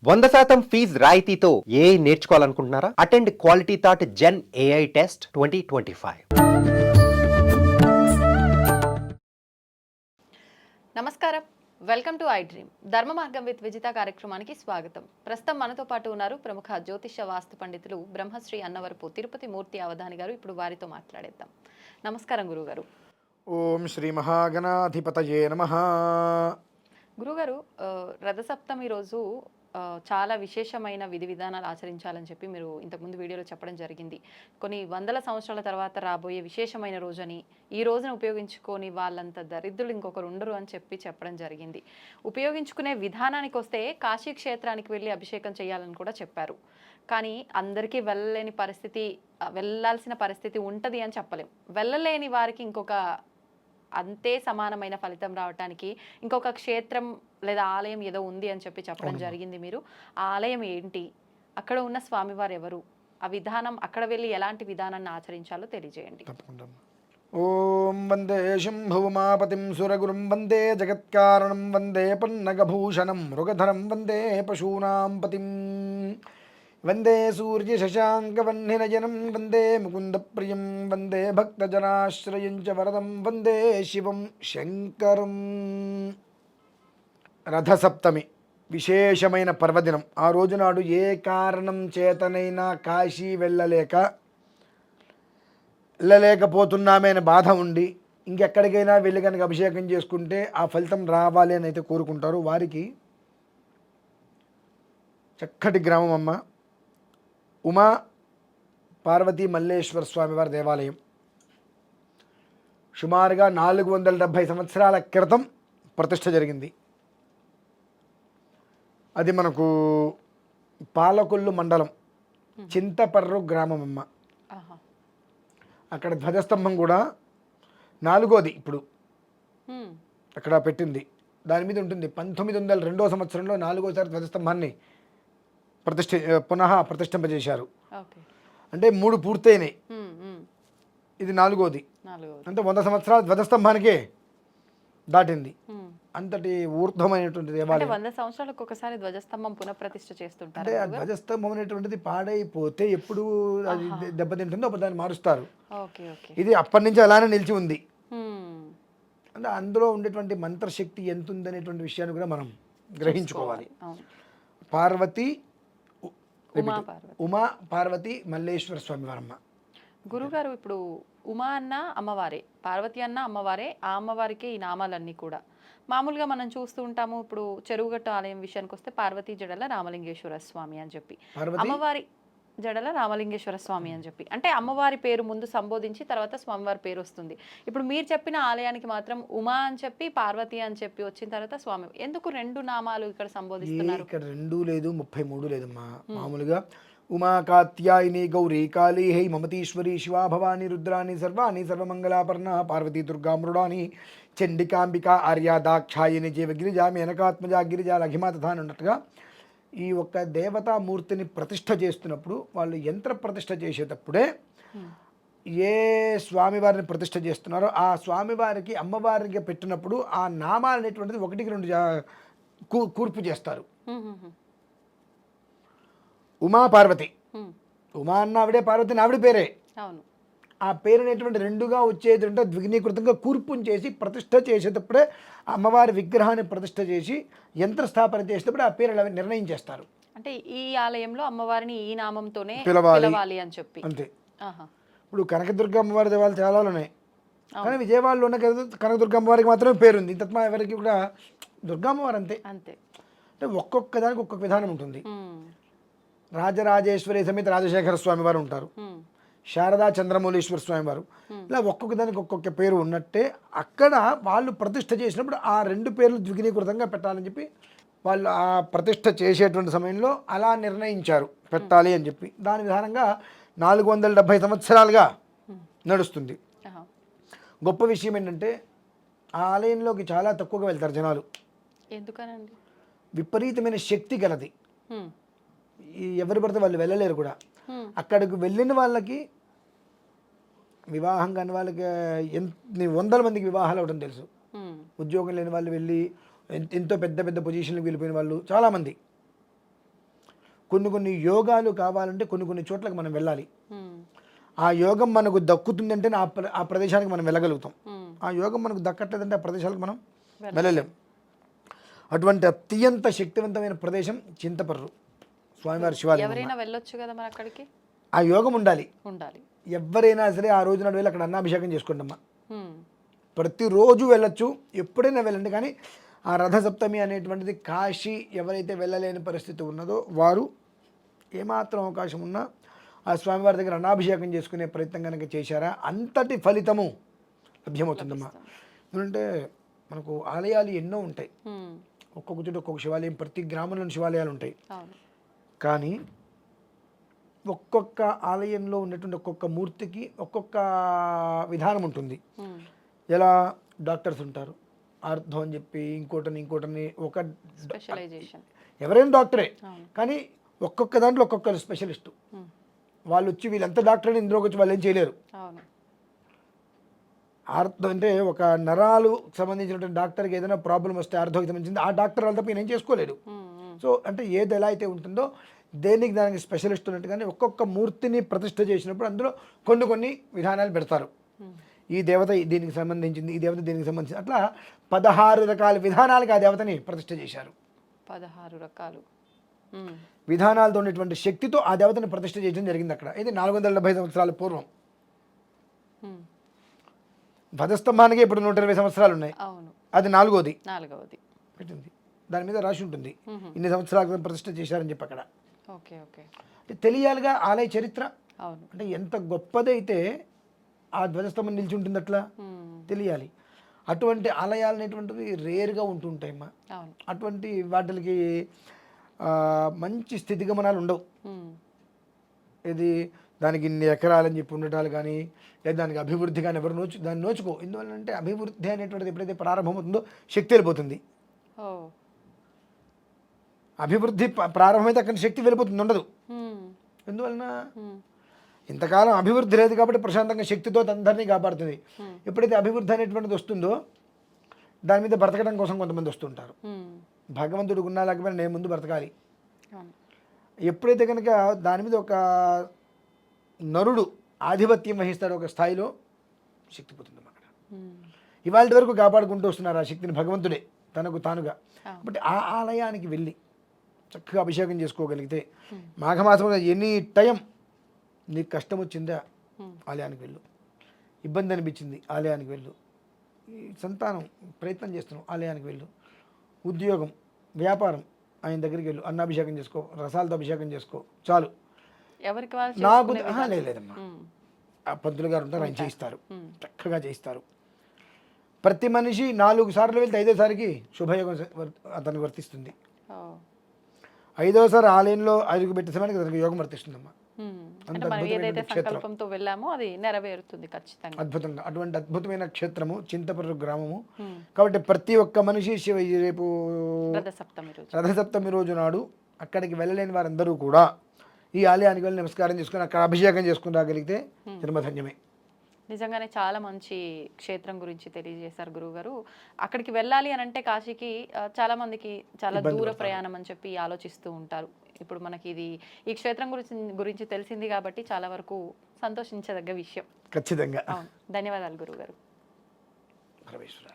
100% fees రాయితీతో AI నేర్చుకోవాలనుకుంటున్నారా? Attend quality thought gen AI test 2025. నమస్కారం, వెల్కమ్ టు ఐ డ్రీమ్. ధర్మ మార్గం విత్ విజిత కార్యక్రమానికి స్వాగతం. ప్రస్తుతం మనతో పాటు ఉన్నారు ప్రముఖ జ్యోతిష వాస్తు పండితులు బ్రహ్మశ్రీ అన్నవరపు తిరుపతి మూర్తి అవధాని గారు. ఇప్పుడు వారితో మాట్లాడేద్దాం. నమస్కారం గురుగారు. ఓం శ్రీ మహాగణాధిపతయే నమః. గురుగారు, రథసప్తమి రోజు చాలా విశేషమైన విధి విధానాలు ఆచరించాలని చెప్పి మీరు ఇంతకుముందు వీడియోలో చెప్పడం జరిగింది. కొన్ని వందల సంవత్సరాల తర్వాత రాబోయే విశేషమైన రోజని, ఈ రోజును ఉపయోగించుకొని వాళ్ళంత దరిద్రులు ఇంకొకరు ఉండరు అని చెప్పడం జరిగింది. ఉపయోగించుకునే విధానానికి వస్తే కాశీ క్షేత్రానికి వెళ్ళి అభిషేకం చేయాలని కూడా చెప్పారు. కానీ అందరికీ వెళ్ళాల్సిన పరిస్థితి ఉంటుంది అని చెప్పలేం. వెళ్ళలేని వారికి ఇంకొక అంతే సమానమైన ఫలితం రావటానికి ఇంకొక క్షేత్రం లేదా ఆలయం ఏదో ఉంది అని చెప్పడం జరిగింది. మీరు ఆ ఆలయం ఏంటి, అక్కడ ఉన్న స్వామివారు ఎవరు, ఆ విధానం, అక్కడ వెళ్ళి ఎలాంటి విధానాన్ని ఆచరించాలో తెలియజేయండి. ఓం వందే శంభుమాపతిం సురగురుం వందే జగత్కారణం వందే పన్నగభూషణం మృగధరం వందే పశూనాం పతిం వందే సూర్య శశాంకవన్నినయనం వందే ముకుందప్రియం వందే భక్తజనాశ్రయం చ వరదం వందే శివం శంకరం. రథసప్తమి విశేషమైన పర్వదినం. ఆ రోజునాడు ఏ కారణం చేతనైనా కాశీ వెళ్ళలేకపోతున్నామే అనే బాధ ఉండి ఇంకెక్కడికైనా వెళ్ళి కనుక అభిషేకం చేసుకుంటే ఆ ఫలితం రావాలి అని అయితే కోరుకుంటారు. వారికి చక్కటి గ్రామం అమ్మ ఉమా పార్వతీ మల్లేశ్వర స్వామివారి దేవాలయం. సుమారుగా 470 సంవత్సరాల క్రితం ప్రతిష్ఠ జరిగింది. అది మనకు పాలకొల్లు మండలం చింతపర్రు గ్రామం అమ్మ. అక్కడ ధ్వజస్తంభం కూడా 4వది ఇప్పుడు అక్కడ పెట్టింది. దాని మీద ఉంటుంది 1902 సంవత్సరంలో 4వసారి ధ్వజస్తంభాన్ని పునః ప్రతిష్ఠింపజేశారు. అంటే 3 పూర్తయినాయి, ఇది 4వది. అంటే 100 సంవత్సరాల ధ్వజస్తంభానికే దాటింది. అంతటి ఊర్ధ్వమైనటువంటి దేవాలయం. 100 సంవత్సరాలకు ఒకసారి ధ్వజస్తంభం పునఃప్రతిష్ఠ చేస్తుంటారు. అంటే ఆ ధ్వజస్తంభం అనేటువంటిది పాడైపోతే ఎప్పుడు అది దెబ్బతింటుందో అప్పుడు దాన్ని మారుస్తారు. ఇది అప్పటి నుంచి అలానే నిలిచి ఉంది. అంటే అందులో ఉండేటువంటి మంత్రశక్తి ఎంత ఉందనేటువంటి విషయాన్ని కూడా మనం గ్రహించుకోవాలి. పార్వతి ఉమా పార్వతి మల్లేశ్వర స్వామి వారమ్మ. గురుగారు, ఇప్పుడు ఉమా అన్న అమ్మవారే, పార్వతి అన్న అమ్మవారే, ఆ అమ్మవారికి ఈ నామాలన్నీ కూడా మామూలుగా మనం చూస్తూ ఉంటాము. ఇప్పుడు చెరువుగట్టు ఆలయం విషయానికి వస్తే పార్వతీ జడల రామలింగేశ్వర స్వామి అని చెప్పి, అమ్మవారి జడల రామలింగేశ్వర స్వామి అని చెప్పి, అంటే అమ్మవారి పేరు ముందు సంబోధించి తర్వాత స్వామివారి పేరు వస్తుంది. ఇప్పుడు మీరు చెప్పిన ఆలయానికి మాత్రం ఉమా అని చెప్పి పార్వతి అని చెప్పి వచ్చిన తర్వాత స్వామి, ఎందుకు 2 నామాలు ఇక్కడ సంబోధిస్తున్నారు? ఇక్కడ 2 లేదు 33 లేదమ్మా. మామూలుగా ఉమా కాత్యాయిని గౌరీ కాళీ హై మమతీశ్వరి శివా భవాని రుద్రాని సర్వాణి సర్వమంగళాపర్ణ పార్వతీ దుర్గా మృడాని చండికాంబిక ఆర్యా దాక్షాయిని జీవ గిరిజా మేనకాత్మజా గిరిజా లఘిమా తథా అన్నట్టుగా ఈ ఒక్క దేవతామూర్తిని ప్రతిష్ఠ చేస్తున్నప్పుడు వాళ్ళు యంత్ర ప్రతిష్ఠ చేసేటప్పుడే ఏ స్వామివారిని ప్రతిష్ఠ చేస్తున్నారో ఆ స్వామివారికి అమ్మవారికి పెట్టినప్పుడు ఆ నామాలు అనేటువంటిది 1-2 కూర్పు చేస్తారు. ఉమా పార్వతి, ఉమా అన్న ఆవిడే, పార్వతిని ఆవిడ పేరే. ఆ పేరు అనేటువంటి 2గా వచ్చేటువంటి ద్విగ్నీకృతంగా కూర్పుని చేసి ప్రతిష్ఠ చేసేటప్పుడే అమ్మవారి విగ్రహాన్ని ప్రతిష్ఠ చేసి యంత్రస్థాపన చేసేటప్పుడు ఆ పేరు నిర్ణయం చేస్తారు. అంటే ఈ ఆలయంలో అమ్మవారిని ఈ నామంతోనే పిలవాలి అని చెప్పి. అంతే. ఇప్పుడు కనకదుర్గ అమ్మవారి దేవాలయాలు చాలా ఉన్నాయి, కానీ విజయవాడలో ఉన్న కనకదుర్గ అమ్మవారికి మాత్రమే పేరుంది. తత్మా ఎవరికి కూడా దుర్గా అమ్మవారు అంతే. అంటే ఒక్కొక్క దానికి ఒక్కొక్క విధానం ఉంటుంది. రాజరాజేశ్వరి సమేత రాజశేఖర స్వామి వారు ఉంటారు, శారదా చంద్రమౌళీశ్వర స్వామి వారు, ఇలా ఒక్కొక్క దానికి ఒక్కొక్క పేరు ఉన్నట్టే అక్కడ వాళ్ళు ప్రతిష్ఠ చేసినప్పుడు ఆ 2 పేర్లు ద్విగుణీకృతంగా పెట్టాలని చెప్పి వాళ్ళు ఆ ప్రతిష్ఠ చేసేటువంటి సమయంలో అలా నిర్ణయించారు పెట్టాలి అని చెప్పి. దాని విధానంగా 470 సంవత్సరాలుగా నడుస్తుంది. గొప్ప విషయం ఏంటంటే ఆ ఆలయంలోకి చాలా తక్కువగా వెళ్తారు జనాలు. ఎందుకనండి? విపరీతమైన శక్తి గలది. ఎవరు పడితే వాళ్ళు వెళ్ళలేరు కూడా. అక్కడికి వెళ్ళిన వాళ్ళకి, వివాహం కాని వాళ్ళకి ఎన్ని 100 మందికి వివాహాలు అవడం తెలుసు. ఉద్యోగం లేని వాళ్ళు వెళ్ళి ఎంతో పెద్ద పెద్ద పొజిషన్లకు వెళ్ళిపోయిన వాళ్ళు చాలామంది. కొన్ని యోగాలు కావాలంటే కొన్ని చోట్లకు మనం వెళ్ళాలి. ఉమ్, ఆ యోగం మనకు దక్కుతుందంటే ఆ ప్రదేశానికి మనం వెళ్ళగలుగుతాం. ఉమ్, ఆ యోగం మనకు దక్కట్లేదంటే ఆ ప్రదేశాలకు మనం వెళ్ళలేం. అటువంటి అత్యంత శక్తివంతమైన ప్రదేశం చింతపర్రు స్వామివారి శివాలయం. ఎవరైనా వెళ్ళొచ్చు కదా మరి అక్కడికి? ఆ యోగం ఉండాలి. ఉండాలి. ఎవరైనా సరే ఆ రోజు నాడు వెళ్ళి అక్కడ అన్నాభిషేకం చేసుకోండి అమ్మా. ఉమ్, ప్రతిరోజు వెళ్ళొచ్చు, ఎప్పుడైనా వెళ్ళండి. కానీ ఆ రథసప్తమి అనేటువంటిది కాశీ ఎవరైతే వెళ్ళలేని పరిస్థితి ఉన్నదో వారు ఏమాత్రం అవకాశం ఉన్నా ఆ స్వామివారి దగ్గర అన్నాభిషేకం చేసుకునే ప్రయత్నం కనుక చేశారా అంతటి ఫలితము లభ్యమవుతుందమ్మా. ఎందుకంటే మనకు ఆలయాలు ఎన్నో ఉంటాయి, ఉమ్, ఒక్కొక్క చోట ఒక్కొక్క శివాలయం, ప్రతి గ్రామంలో శివాలయాలు ఉంటాయి. అవును. కానీ ఒక్కొక్క ఆలయంలో ఉన్నటువంటి ఒక్కొక్క మూర్తికి ఒక్కొక్క విధానం ఉంటుంది. ఉమ్, ఎలా డాక్టర్స్ ఉంటారు, ఆర్థో అని చెప్పి ఇంకోటని ఒక స్పెషలైజేషన్. ఎవరైనా డాక్టరే, అవును. కానీ ఒక్కొక్క దాంట్లో ఒక్కొక్కరు స్పెషలిస్టు. ఉమ్, వాళ్ళు వచ్చి వీళ్ళంతా డాక్టర్ అని ఇందులోకి వచ్చి వాళ్ళు ఏం చేయలేరు. అవును. ఆర్థో అంటే ఒక నరాలు సంబంధించినటువంటి డాక్టర్కి ఏదైనా ప్రాబ్లం వస్తే ఆర్థోకి సంబంధించింది ఆ డాక్టర్ వాళ్ళ తప్ప నేను చేసుకోలేడు. ఉమ్, ఉమ్, సో అంటే ఏది ఎలా అయితే ఉంటుందో దేనికి దానికి స్పెషలిస్ట్ ఉన్నట్టుగానే ఒక్కొక్క మూర్తిని ప్రతిష్ఠ చేసినప్పుడు అందులో కొన్ని విధానాలు పెడతారు. ఉమ్, ఈ దేవత దీనికి సంబంధించింది, ఈ దేవత దీనికి సంబంధించింది, అట్లా 16 రకాల విధానాలుగా ఆ దేవతని ప్రతిష్ఠ చేశారు. 16 రకాలు. ఉమ్, విధానాలతో ఉన్నటువంటి శక్తితో ఆ దేవతని ప్రతిష్ఠ చేయడం జరిగింది అక్కడ. ఇది 470 సంవత్సరాల పూర్వం. ఉమ్, ధ్వజస్తంభానికి ఇప్పుడు 120 సంవత్సరాలు ఉన్నాయి. అవును. అది 4వది నాలుగవది. పెట్టింది, దాని మీద రాసి ఉంటుంది ఉహు, ఇన్ని సంవత్సరాల క్రితం ప్రతిష్ఠ చేశారని చెప్పి అక్కడ. Okay, okay. అంటే తెలియాలిగా ఆలయ చరిత్ర. అవును. అంటే ఎంత గొప్పదైతే ఆ ధ్వజస్తంభం నిలిచి ఉంటుంది అట్లా ఉమ్, తెలియాలి. అటువంటి ఆలయాలు అనేటువంటివి రేర్గా ఉంటుంటాయమ్మా. అవును. అటువంటి వాటికి మంచి స్థితిగమనాలు ఉండవు. ఉమ్, ఇది దానికి ఇన్ని ఎకరాలని చెప్పి ఉండటాలు కానీ లేదా దానికి అభివృద్ధి కానీ ఎవరు దాన్ని నోచుకో. ఎందువల్లంటే అభివృద్ధి అనేటువంటిది ఎప్పుడైతే ప్రారంభమవుతుందో శక్తి వెళ్ళిపోతుంది. ఓ, అభివృద్ధి ప్రారంభమైతే అక్కడ శక్తి వెళ్ళిపోతుంది, ఉండదు. ఉమ్, ఎందువలన ఉమ్, ఇంతకాలం అభివృద్ధి లేదు కాబట్టి ప్రశాంతంగా శక్తితో అందరినీ కాపాడుతుంది. Hmm. ఎప్పుడైతే అభివృద్ధి అనేటువంటిది వస్తుందో దాని మీద బ్రతకడం కోసం కొంతమంది వస్తుంటారు. ఉమ్, భగవంతుడు ఉన్నా లేకపోయినా నేను ముందు బ్రతకాలి. అవును. ఎప్పుడైతే కనుక దాని మీద ఒక నరుడు ఆధిపత్యం వహిస్తాడో ఒక స్థాయిలో శక్తి పోతుంది అక్కడ. ఉమ్, ఇవాళ వరకు కాపాడుకుంటూ వస్తున్నారు ఆ శక్తిని భగవంతుడే తనకు తానుగా. అవును. కాబట్టి ఆ ఆలయానికి వెళ్ళి చక్కగా అభిషేకం చేసుకోగలిగితే మాఘమాసంలో ఎనీ టైం నీకు కష్టం వచ్చిందా ఆలయానికి వెళ్ళు, ఇబ్బంది అనిపించింది ఆలయానికి వెళ్ళు, ఈ సంతానం ప్రయత్నం చేస్తున్నావు ఆలయానికి వెళ్ళు, ఉద్యోగం వ్యాపారం ఆయన దగ్గరికి వెళ్ళు, అన్నాభిషేకం చేసుకో, రసాలతో అభిషేకం చేసుకో, చాలు. ఎవరికి వాళ్ళు నాకు చేసుకునే విధానం. లేదమ్మా, ఉమ్, ఆ పంతులు గారు ఉంటారు, ఆయన చేయిస్తారు, ఉమ్, చక్కగా చేయిస్తారు. ప్రతి మనిషి 4 సార్లు వెళ్తే 5వ సారికి శుభయోగం అతనికి వర్తిస్తుంది. ఓ, 5వ సారి ఆలయంలో అడుగు పెట్టే సమయానికి అతనికి యోగం వర్తిస్తుందమ్మా. ఉమ్, అంత అంటే మనం ఏదైతే అద్భుతమైన క్షేత్రం. సంకల్పంతో వెళ్ళామో అది నెరవేరుతుంది ఖచ్చితంగా. అద్భుతంగా అటువంటి అద్భుతమైన క్షేత్రము చింతపర్రు గ్రామము. ఉమ్, కాబట్టి ప్రతి ఒక్క మనిషి రేపు రథ సప్తమి రోజు. రథసప్తమి రోజు నాడు అక్కడికి వెళ్ళలేని వారందరూ కూడా ఈ ఆలయానికి వెళ్ళి నమస్కారం చేసుకుని అక్కడ అభిషేకం చేసుకుని రాగలిగితే జన్మధన్యమే. నిజంగానే చాలా మంచి క్షేత్రం గురించి తెలియజేశారు గురువుగారు. అక్కడికి వెళ్ళాలి అని అంటే కాశీకి చాలా మందికి చాలా దూర ప్రయాణం అని చెప్పి ఆలోచిస్తూ ఉంటారు. ఇప్పుడు మనకి ఈ క్షేత్రం గురించి తెలిసింది కాబట్టి చాలా వరకు సంతోషించదగ్గ విషయం. ఖచ్చితంగా. అవును. ధన్యవాదాలు గురువుగారు. పరమేశ్వర.